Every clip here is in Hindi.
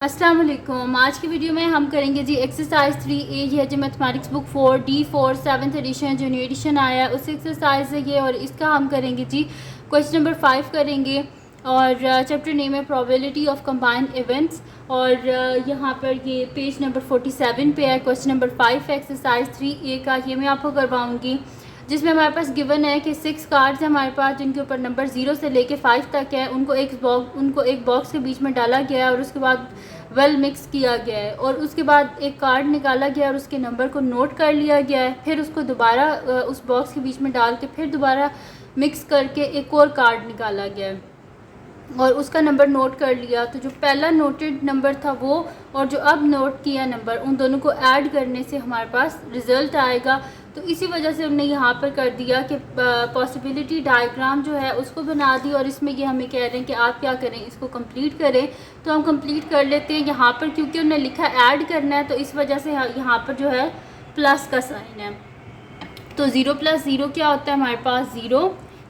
अस्सलाम वालेकुम। आज की वीडियो में हम करेंगे जी एक्सरसाइज 3A। ये है जी mathematics book 4 D4 7th edition जो न्यू एडिशन आया है उस एक्सरसाइज है ये, और इसका हम करेंगे जी क्वेश्चन नंबर 5 करेंगे। और चैप्टर नेम है प्रोबेबिलिटी ऑफ कंबाइंड इवेंट्स, और यहाँ पर ये पेज नंबर 47 पे है। क्वेश्चन नंबर 5 एक्सरसाइज 3A का, ये मैं आपको करवाऊँगी, जिसमें हमारे पास गिवन है कि 6 कार्ड्स हैं हमारे पास जिनके ऊपर नंबर 0 से लेके 5 तक है। उनको एक बॉक्स के बीच में डाला गया है और उसके बाद वेल मिक्स किया गया है, और उसके बाद एक कार्ड निकाला गया और उसके नंबर को नोट कर लिया गया है। फिर उसको दोबारा उस बॉक्स के बीच में डाल के फिर दोबारा मिक्स करके एक और कार्ड निकाला गया है और उसका नंबर नोट कर लिया। तो जो पहला नोटेड नंबर था वो और जो अब नोट किया नंबर, उन दोनों को ऐड करने से हमारे पास रिज़ल्ट आएगा। तो इसी वजह से हमने यहाँ पर कर दिया कि पॉसिबिलिटी डायग्राम जो है उसको बना दी, और इसमें ये हमें कह रहे हैं कि आप क्या करें, इसको कंप्लीट करें। तो हम कंप्लीट कर लेते हैं। यहाँ पर क्योंकि उन्होंने लिखा ऐड करना है तो इस वजह से यहाँ पर जो है प्लस का साइन है। तो 0 + 0 क्या होता है हमारे पास 0,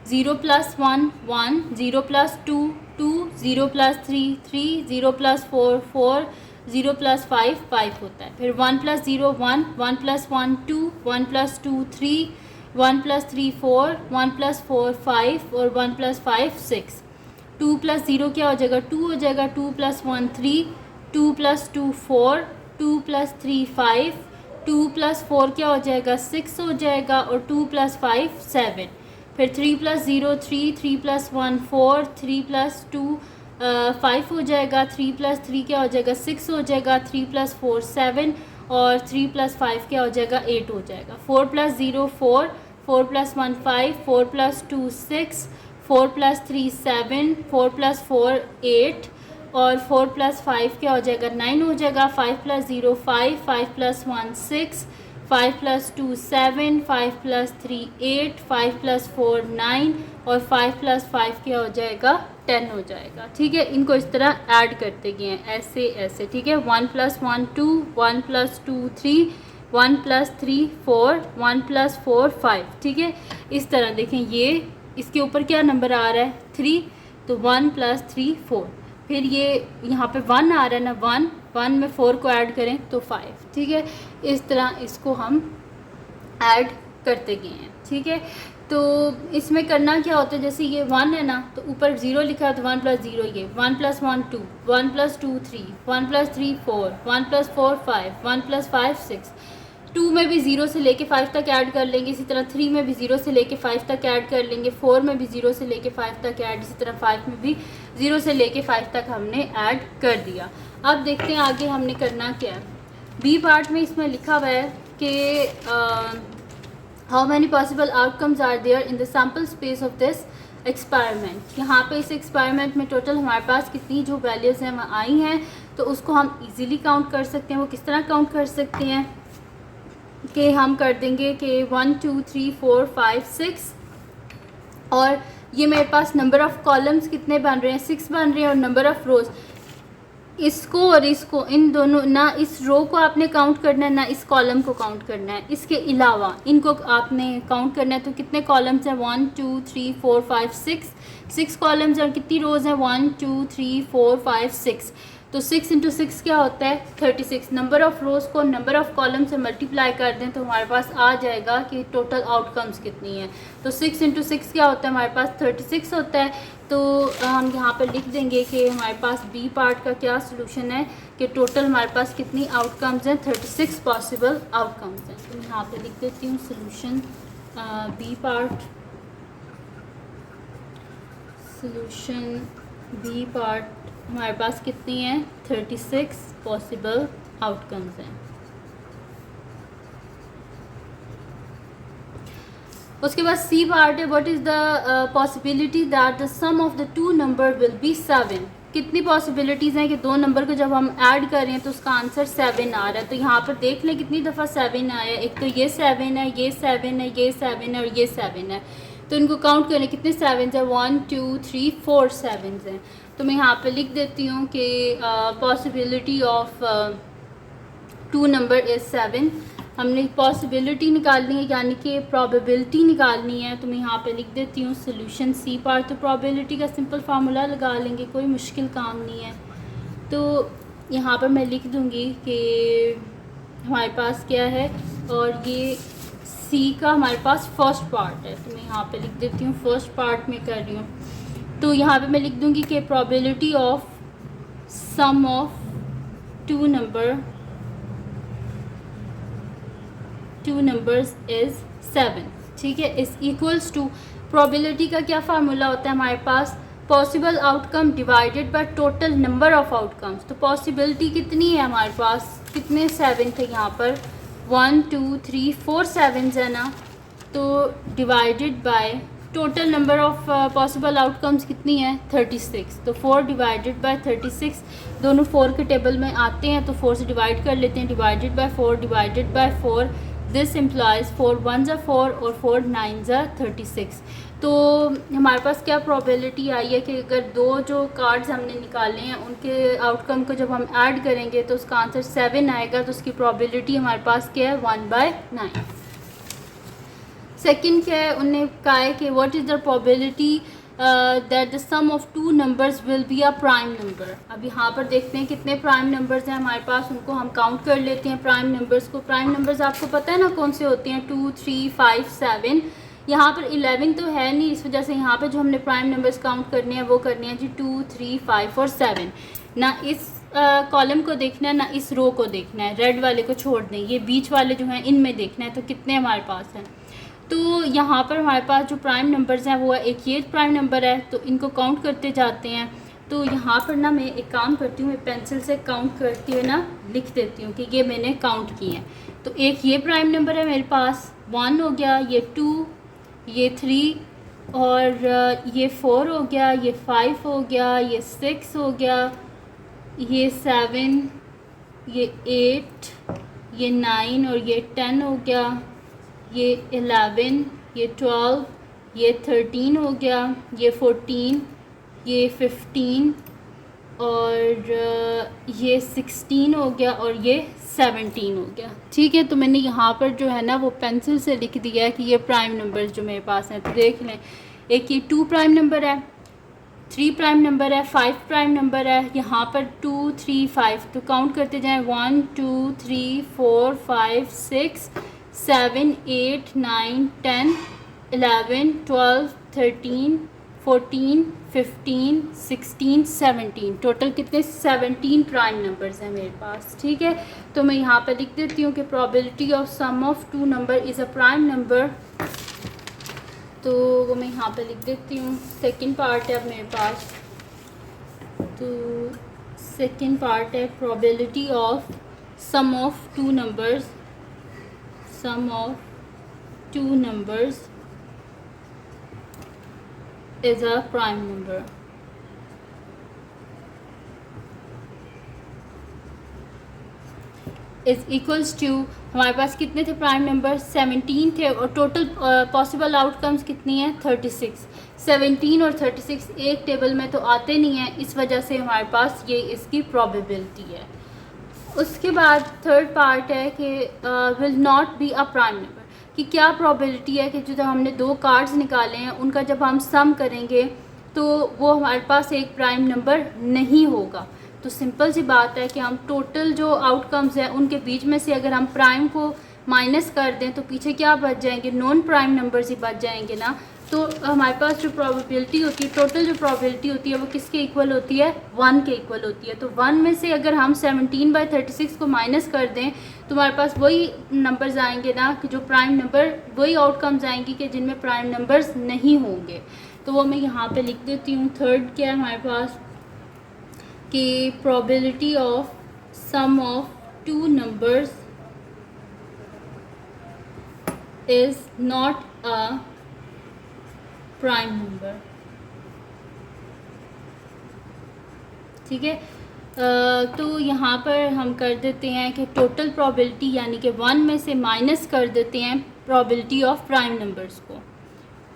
0 + 1 1, 0 + 2 2, 0 + 3 3, 0 + 4 4, 0 + 5 5 होता है। फिर 1 + 0 1, 1 + 1 2, 1 + 2 3, 1 + 3 4, 1 + 4 5 और 1 + 5 6। 2 + 0 क्या हो जाएगा 2 हो जाएगा, 2 + 1 3, 2 + 2 4, 2 + 3 5, 2 + 4 क्या हो जाएगा 6 हो जाएगा, और 2 + 5 7। फिर 3 + 0 3, 3 + 1 4, 3 + 2 5 हो जाएगा, 3 + 3 क्या हो जाएगा 6 हो जाएगा, 3 + 4 7 और 3 + 5 क्या हो जाएगा 8 हो जाएगा। 4 + 0 4, 4 + 1 5, 4 + 2 6, 4 + 3 7, 4 + 4 8 और 4 + 5 क्या हो जाएगा 9 हो जाएगा। 5 + 0 5, 5 + 1 6, 5 + 2 7, 5 + 3 8, 5 + 4 9 और 5 + 5 क्या हो जाएगा 10 हो जाएगा। ठीक है, इनको इस तरह ऐड करते गए हैं ऐसे ऐसे। ठीक है, 1 + 1 2, 1 + 2 3, 1 + 3 4, 1 + 4 5। ठीक है, इस तरह देखें, ये इसके ऊपर क्या नंबर आ रहा है 3, तो 1 + 3 4। फिर ये यहाँ पे 1 आ रहा है ना, 1 1 में 4 को ऐड करें तो 5। ठीक है, इस तरह इसको हम ऐड करते गए हैं। ठीक है, तो इसमें करना क्या होता है, जैसे ये 1 है ना तो ऊपर 0 लिखा है तो 1 + 0 ये 1 + 1 2, 1 + 2 3, 1 + 3 4, 1 + 4 5, 1 + 5 6। 2 में भी 0 से लेके 5 तक ऐड कर लेंगे, इसी तरह 3 में भी 0 से लेके 5 तक ऐड कर लेंगे, 4 में भी 0 से लेके 5 तक ऐड, इसी तरह 5 में भी 0 से लेके 5 तक हमने ऐड कर दिया। अब देखते हैं आगे हमने करना क्या है। बी पार्ट में इसमें लिखा हुआ है कि how many possible outcomes are there in the sample space of this experiment. यहाँ पे इस एक्सपेरिमेंट में टोटल हमारे पास कितनी जो वैल्यूज़ हैं वह आई हैं, तो उसको हम इजीली काउंट कर सकते हैं। वो किस तरह काउंट कर सकते हैं कि हम कर देंगे कि 1 2 3 4 5 6, और ये मेरे पास नंबर ऑफ़ कॉलम्स कितने बन रहे हैं 6 बन रहे हैं, और नंबर ऑफ़ रोज़, इसको और इसको, इन दोनों, ना इस रो को आपने काउंट करना है ना इस कॉलम को काउंट करना है, इसके अलावा इनको आपने काउंट करना है। तो कितने कॉलम्स हैं 1 2 3 4 5 6 कॉलम्स, और कितनी रोज़ हैं 1 2 3 4 5 6। तो 6 × 6 क्या होता है 36। नंबर ऑफ़ रोज़ को नंबर ऑफ़ कॉलम से मल्टीप्लाई कर दें तो हमारे पास आ जाएगा कि टोटल आउटकम्स कितनी हैं। तो 6 × 6 क्या होता है हमारे पास 36 होता है। तो हम यहाँ पर लिख देंगे कि हमारे पास बी पार्ट का क्या सोल्यूशन है कि टोटल हमारे पास कितनी आउटकम्स हैं 36 पॉसिबल आउटकम्स हैं। तो यहाँ पे लिख देती हूँ solution B part, solution B part हमारे पास कितनी है 36 पॉसिबल आउटकम्स हैं। उसके बाद सी पार्ट है what is the possibility that the sum of the two number will be 7। कितनी पॉसिबिलिटीज़ हैं कि दो नंबर को जब हम ऐड कर रहे हैं तो उसका आंसर 7 आ रहा है। तो यहाँ पर देख लें कितनी दफ़ा 7 आया है। एक तो ये 7 है, ये 7 है, ये 7 है और ये 7 है। तो इनको काउंट करें कितने 7 हैं 1 2 3 4 7 हैं। तो मैं यहाँ पे लिख देती हूँ कि possibility of two number is 7। हमने पॉसिबिलिटी निकालनी है यानी कि प्रोबेबिलिटी निकालनी है। तो मैं यहाँ पे लिख देती हूँ सोल्यूशन सी पार्ट। तो प्रोबेबिलिटी का सिंपल फार्मूला लगा लेंगे, कोई मुश्किल काम नहीं है। तो यहाँ पर मैं लिख दूँगी कि हमारे पास क्या है, और ये सी का हमारे पास फर्स्ट पार्ट है, तो मैं यहाँ पे लिख देती हूँ, फर्स्ट पार्ट में कर रही हूँ। तो यहाँ पे मैं लिख दूँगी कि probability of sum of two numbers is 7। ठीक है, इज़ इक्वल्स टू, प्रोबेबिलिटी का क्या फार्मूला होता है हमारे पास, possible outcome divided by total number of outcomes. तो पॉसिबिलिटी कितनी है हमारे पास, कितने 7 थे यहाँ पर, 1 2 3 4 7 है ना, तो divided by total number of possible outcomes कितनी है 36। तो 4 डिवाइडेड बाय 36, दोनों 4 के टेबल में आते हैं तो 4 से डिवाइड कर लेते हैं, divided by 4 divided by 4, this implies 4 1 4 और 4 9 36। तो हमारे पास क्या प्रोबेबिलिटी आई है कि अगर दो जो कार्ड्स हमने निकाले हैं उनके आउटकम को जब हम ऐड करेंगे तो उसका आंसर 7 आएगा, तो उसकी प्रोबेबिलिटी हमारे पास क्या है 1/9। सेकंड क्या है, उन्होंने कहा है कि what is the probability that the sum of two numbers will be a prime number. अब यहाँ पर देखते हैं कितने प्राइम नंबर्स हैं हमारे पास, उनको हम काउंट कर लेते हैं प्राइम नंबर्स को। प्राइम नंबर्स आपको पता है ना कौन से होते हैं, 2 3 5 7। यहाँ पर 11 तो है नहीं, इस वजह से यहाँ पे जो हमने प्राइम नंबर्स काउंट करने हैं वो करने हैं जी 2 3 5 और 7। ना इस कॉलम को देखना है ना इस रो को देखना है, रेड वाले को छोड़ दें, ये बीच वाले जो हैं इनमें देखना है तो कितने हमारे पास हैं। तो यहाँ पर हमारे पास जो प्राइम नंबर्स हैं वो है, एक ये प्राइम नंबर है तो इनको काउंट करते जाते हैं। तो यहाँ पर ना मैं एक काम करती हूँ, मैं पेंसिल से काउंट करती हुए ना लिख देती हूँ कि ये मैंने काउंट किए हैं। तो एक ये प्राइम नंबर है मेरे पास 1 हो गया, ये 2, ये 3 और ये 4 हो गया, ये 5 हो गया, ये 6 हो गया, ये 7, ये 8, ये 9 और ये 10 हो गया, ये 11, ये 12, ये 13 हो गया, ये 14, ये 15 और ये 16 हो गया और ये 17 हो गया। ठीक है, तो मैंने यहाँ पर जो है ना वो पेंसिल से लिख दिया है कि ये प्राइम नंबर्स जो मेरे पास हैं। तो देख लें, एक ये 2 प्राइम नंबर है, 3 प्राइम नंबर है, 5 प्राइम नंबर है, यहाँ पर 2 3 5। तो काउंट करते जाएं, 1 2 3 4 5 6 7 8 9 10 11 12 13 14 15 16 17। टोटल कितने 17 प्राइम नंबर्स हैं मेरे पास। ठीक है, तो मैं यहाँ पे लिख देती हूँ कि probability of sum of two number is a prime number. तो वो मैं यहाँ पे लिख देती हूँ। सेकंड पार्ट है अब मेरे पास, तो सेकंड पार्ट है probability of sum of two numbers, sum of two numbers is a prime number। Is equals to, हमारे पास कितने थे प्राइम नंबर 17 थे और टोटल पॉसिबल आउटकम्स कितनी है 36। 17 और 36 एक टेबल में तो आते नहीं हैं, इस वजह से हमारे पास ये इसकी प्रोबेबिलिटी है। उसके बाद थर्ड पार्ट है कि will not B a prime number, कि क्या प्रोबेबिलिटी है कि जो हमने दो कार्ड्स निकाले हैं उनका जब हम सम करेंगे तो वो हमारे पास एक प्राइम नंबर नहीं होगा। तो सिंपल सी बात है कि हम टोटल जो आउटकम्स हैं उनके बीच में से अगर हम प्राइम को माइनस कर दें तो पीछे क्या बच जाएंगे, नॉन प्राइम नंबर्स ही बच जाएंगे ना। तो हमारे पास जो प्रोबेबिलिटी होती है, टोटल जो प्रोबेबिलिटी होती है वो किसके इक्वल होती है 1 के इक्वल होती है। तो 1 में से अगर हम 17/36 को माइनस कर दें तो हमारे पास वही नंबर्स आएंगे ना कि जो प्राइम नंबर, वही आउटकम्स आएंगी कि जिनमें प्राइम नंबर्स नहीं होंगे। तो वो मैं यहाँ पे लिख देती हूँ। थर्ड क्या है हमारे पास कि probability of sum of two numbers is not a prime number. ठीक है, तो यहाँ पर हम कर देते हैं कि टोटल प्रोबेबिलिटी यानी कि 1 में से माइनस कर देते हैं प्रोबेबिलिटी ऑफ प्राइम नंबर्स को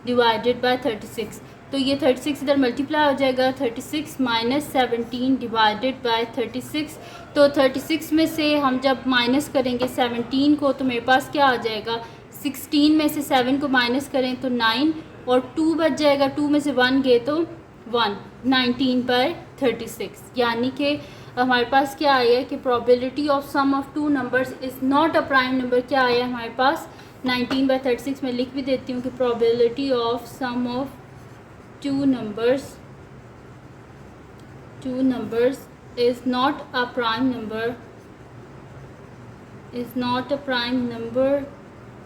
डिवाइडेड बाय 36। तो ये 36 इधर मल्टीप्लाई हो जाएगा, 36 माइनस 17 डिवाइडेड बाय 36। तो 36 में से हम जब माइनस करेंगे 17 को तो मेरे पास क्या आ जाएगा, 16 में से 7 को माइनस करें तो 9 और 2 बच जाएगा, 2 में से 1 गए तो 1, 19/36। यानी कि हमारे पास क्या आया है कि probability of sum of two numbers is not a prime number. क्या आया है हमारे पास 19/36 में लिख भी देती हूँ कि probability of sum of two numbers is not a prime number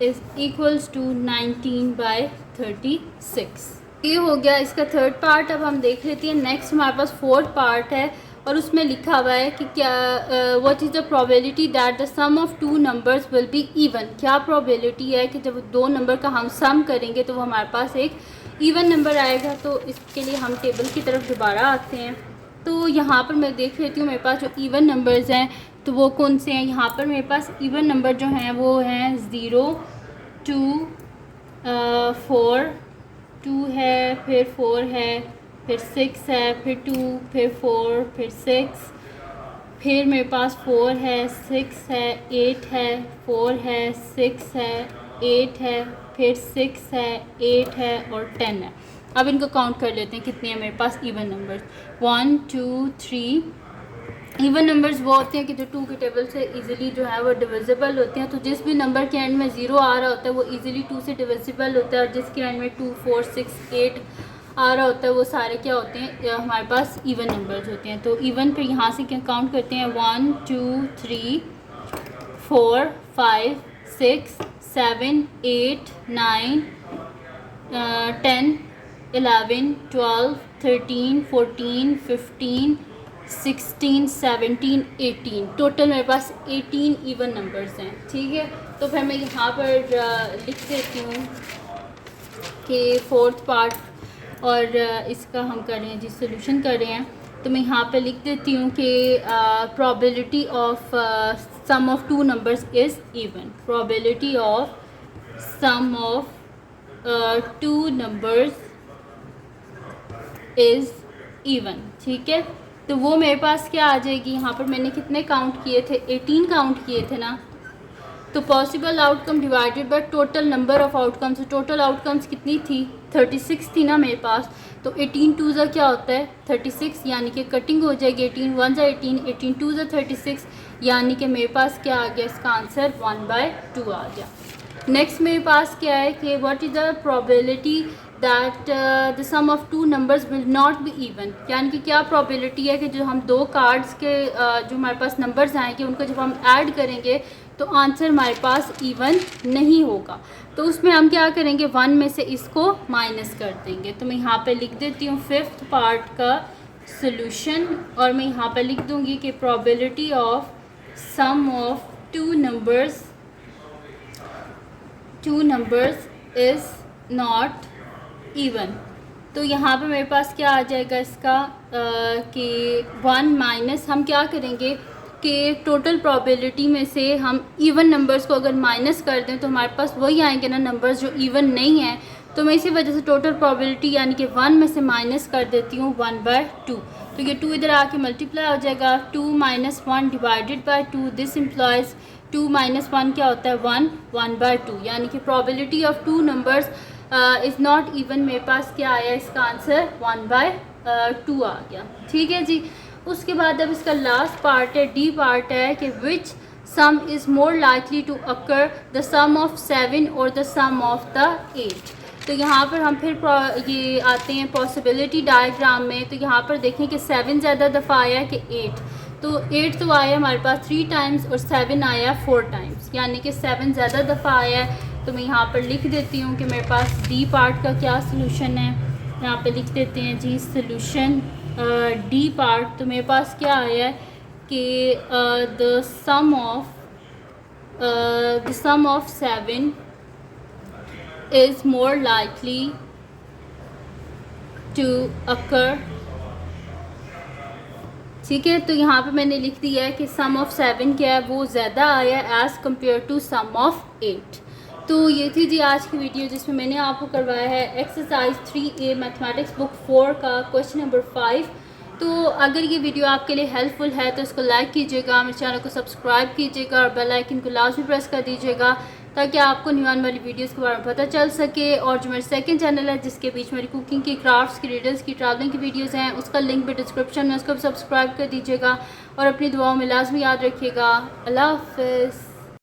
is equals to 19/36। ये हो गया इसका थर्ड पार्ट। अब हम देख लेते हैं नेक्स्ट हमारे पास फोर्थ पार्ट है और उसमें लिखा हुआ है कि क्या what is the probability that the sum of two numbers will be even. क्या प्रोबेबिलिटी है कि जब दो नंबर का हम सम करेंगे तो वो हमारे पास एक इवन नंबर आएगा। तो इसके लिए हम टेबल की तरफ दोबारा आते हैं। तो यहाँ पर मैं देख लेती हूँ मेरे पास जो इवन नंबर्स हैं तो वो कौन से हैं। यहाँ पर मेरे पास इवन नंबर जो हैं वो हैं 0, 2, 4, 2 है, फिर 4 है, फिर 6 है, फिर 2, फिर 4, फिर 6, फिर मेरे पास 4 है, 6 है, 8 है, 4 है, 6 है, 8 है, फिर 6 है, 8 है और 10 है। अब इनको काउंट कर लेते हैं कितने हैं मेरे पास इवन नंबर्स। 1, 2, 3। इवन नंबर्स वो होते हैं कि जो 2 के टेबल से इजीली जो है वो डिविजिबल होते हैं। तो जिस भी नंबर के एंड में 0 आ रहा होता है वो इजीली 2 से डिविजिबल होता है और जिसके एंड में 2, 4, 6, 8 आ रहा होता है वो सारे क्या होते हैं हमारे पास इवन नंबर्स होते हैं। तो इवन पे यहाँ से क्या काउंट करते हैं 1, 2, 3, 4, 5, 6, 7, 8, 9, 10, 11, 12, 13, 14, 15, 16, 17, 18। टोटल मेरे पास 18 इवन नंबर्स हैं। ठीक है, तो फिर मैं यहाँ पर लिख देती हूँ कि फोर्थ पार्ट और इसका हम कर रहे हैं जी सोल्यूशन कर रहे हैं। तो मैं यहाँ पे लिख देती हूँ कि probability of sum of two numbers is even. Probability of sum of two numbers is even. ठीक है, तो वो मेरे पास क्या आ जाएगी। यहाँ पर मैंने कितने काउंट किए थे 18 काउंट किए थे ना। तो possible outcome divided by total number of outcomes. Total outcomes कितनी थी 36 थी ना मेरे पास। तो 18 2 ज़ा क्या होता है 36, यानी कि कटिंग हो जाएगी 18 1 ज़ा 18, 18 2 ज़ा 36, यानी कि मेरे पास क्या आ गया इसका आंसर 1/2 आ गया। नेक्स्ट मेरे पास क्या है कि what is the probability that the sum of two numbers will not be even. यानी कि क्या प्रोबेबिलिटी है कि जो हम दो कार्ड्स के जो हमारे पास नंबर्स आएंगे उनको जब हम ऐड करेंगे तो आंसर हमारे पास इवन नहीं होगा। तो उसमें हम क्या करेंगे 1 में से इसको माइनस कर देंगे। तो मैं यहाँ पे लिख देती हूँ फिफ्थ पार्ट का सॉल्यूशन और मैं यहाँ पे लिख दूँगी कि probability of sum of two numbers is not even. तो यहाँ पे मेरे पास क्या आ जाएगा इसका कि 1 माइनस हम क्या करेंगे कि टोटल प्रोबेबिलिटी में से हम इवन नंबर्स को अगर माइनस कर दें तो हमारे पास वही आएंगे ना नंबर्स जो इवन नहीं हैं। तो मैं इसी वजह से टोटल प्रोबेबिलिटी यानी कि 1 में से माइनस कर देती हूँ 1/2। तो ये 2 इधर आके मल्टीप्लाई हो जाएगा 2 - 1 डिवाइडेड बाय 2। दिस इम्प्लॉयज़ 2 - 1 क्या होता है 1 1/2, यानी कि probability of two numbers is not even. मेरे पास क्या आया इसका आंसर 1/2 आ गया। ठीक है जी। उसके बाद अब इसका लास्ट पार्ट है डी पार्ट है कि which sum is more likely to occur the sum of 7 और द सम ऑफ द 8। तो यहाँ पर हम फिर ये आते हैं पॉसिबिलिटी डायग्राम में। तो यहाँ पर देखें कि 7 ज़्यादा दफ़ा आया कि 8। तो 8 तो आया हमारे पास 3 टाइम्स और 7 आया 4 टाइम्स, यानी कि 7 ज़्यादा दफ़ा आया है। तो मैं यहाँ पर लिख देती हूँ कि मेरे पास डी पार्ट का क्या सलूशन है। यहाँ पे लिख देते हैं जी सलूशन डी पार्ट। तो मेरे पास क्या आया है कि the sum of 7 is more likely to occur। ठीक है, तो यहाँ पे मैंने लिख दिया है कि सम ऑफ 7 क्या है वो ज़्यादा आया as compare to sum of 8। तो ये थी जी आज की वीडियो जिसमें मैंने आपको करवाया है एक्सरसाइज 3A मैथमेटिक्स बुक 4 का क्वेश्चन नंबर 5। तो अगर ये वीडियो आपके लिए हेल्पफुल है तो इसको लाइक कीजिएगा, मेरे चैनल को सब्सक्राइब कीजिएगा और बेल आइकन को लाजमी प्रेस कर दीजिएगा ताकि आपको न्यू आने वाली वीडियोस के बारे में पता चल सके। और जो मेरा सेकंड चैनल है जिसके बीच मेरी कुकिंग की, क्राफ्ट्स की, रीडर्स की, ट्रैवलिंग की वीडियोस हैं, उसका लिंक भी डिस्क्रिप्शन में, उसको भी सब्सक्राइब कर दीजिएगा और अपनी दुआओं में लाजमी याद रखिएगा। अल्लाह हाफ़िज़।